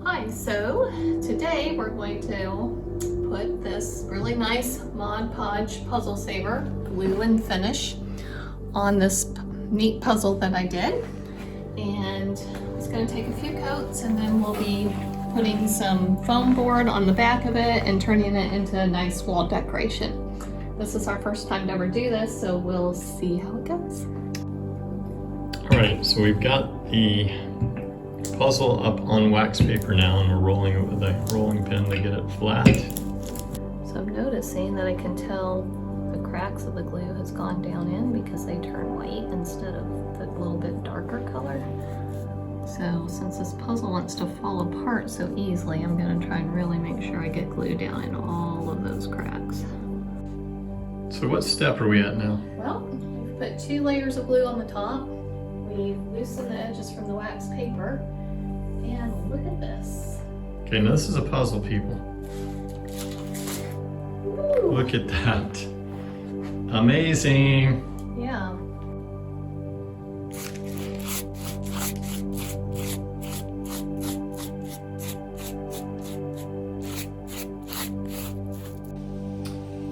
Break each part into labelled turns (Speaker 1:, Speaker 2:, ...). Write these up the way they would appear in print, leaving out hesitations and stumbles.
Speaker 1: Hi, so today we're going to put this really nice Mod Podge puzzle saver glue and finish on this neat puzzle that I did. And it's going to take a few coats, and then we'll be putting some foam board on the back of it and turning it into a nice wall decoration. This is our first time to ever do this, so we'll see how it goes.
Speaker 2: All right, so we've got the puzzle up on wax paper now, and we're rolling it with a rolling pin to get it flat.
Speaker 1: So I'm noticing that I can tell the cracks of the glue has gone down in because they turn white instead of the little bit darker color. So since this puzzle wants to fall apart so easily, I'm going to try and really make sure I get glue down in all of those cracks.
Speaker 2: So what step are we at now?
Speaker 1: Well, we've put 2 layers of glue on the top. We've loosened the edges from the wax paper. And look at this.
Speaker 2: Okay, now this is a puzzle, people.
Speaker 1: Woo.
Speaker 2: Look at that. Amazing.
Speaker 1: Yeah.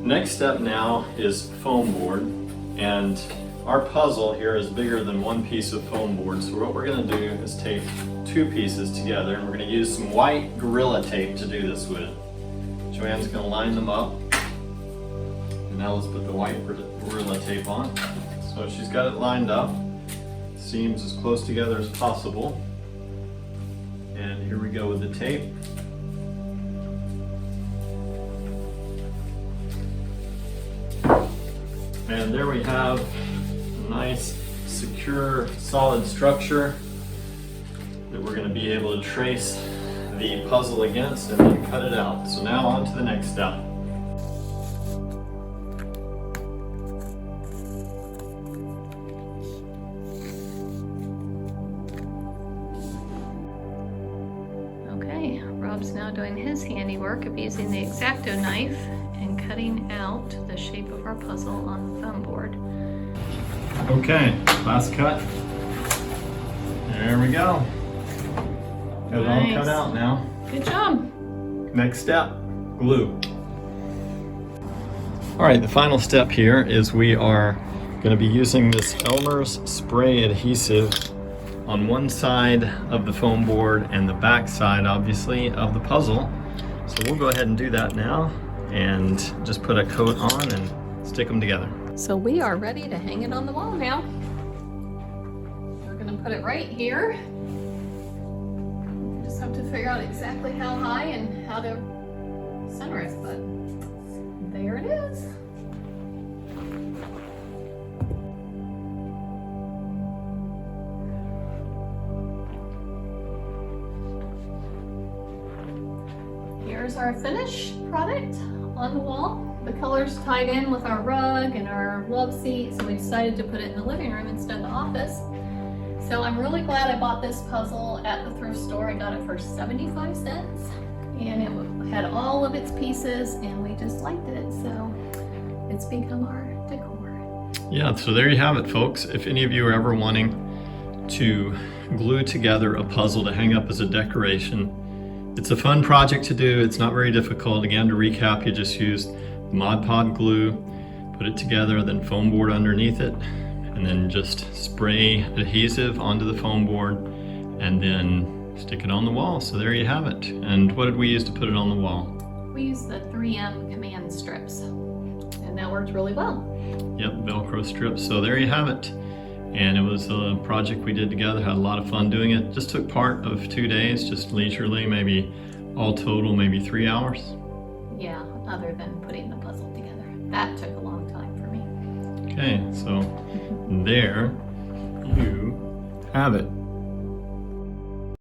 Speaker 2: Next step now is foam board, and our puzzle here is bigger than one piece of foam board, so what we're going to do is take 2 pieces together, and we're going to use some white Gorilla Tape to do this with. Joanne's going to line them up, and now let's put the white Gorilla Tape on. So she's got it lined up, seams as close together as possible, and here we go with the tape. And there we have a nice, secure, solid structure that we're going to be able to trace the puzzle against and then cut it out. So now on to the next step.
Speaker 1: Okay, Rob's now doing his handiwork of using the X-Acto knife and cutting out the shape of our puzzle on the foam board.
Speaker 2: Okay, last cut. There we go. Got it all cut out now.
Speaker 1: Good job.
Speaker 2: Next step, glue. All right, the final step here is we are going to be using this Elmer's spray adhesive on one side of the foam board and the back side, obviously, of the puzzle. So we'll go ahead and do that now and just put a coat on and stick them together.
Speaker 1: So we are ready to hang it on the wall now. We're going to put it right here. Just have to figure out exactly how high and how to center it, but there it is. Here's our finished product on the wall. The color's tied in with our rug and our love seat, so we decided to put it in the living room instead of the office. So I'm really glad I bought this puzzle at the thrift store. I got it for 75 cents, and it had all of its pieces, and we just liked it, so it's become our decor.
Speaker 2: Yeah, so there you have it, folks. If any of you are ever wanting to glue together a puzzle to hang up as a decoration, it's a fun project to do. It's not very difficult. Again, to recap, you just use Mod Podge glue, put it together, then foam board underneath it, and then just spray adhesive onto the foam board and then stick it on the wall. So there you have it. And what did we use to put it on the wall?
Speaker 1: We used the 3M command strips, and that worked really well.
Speaker 2: Yep, Velcro strips. So there you have it. And it was a project we did together, had a lot of fun doing it. Just took part of 2 days, just leisurely, maybe all total, maybe 3 hours.
Speaker 1: Yeah, other than putting the puzzle together. That took a long time for me.
Speaker 2: Okay, so there you have it.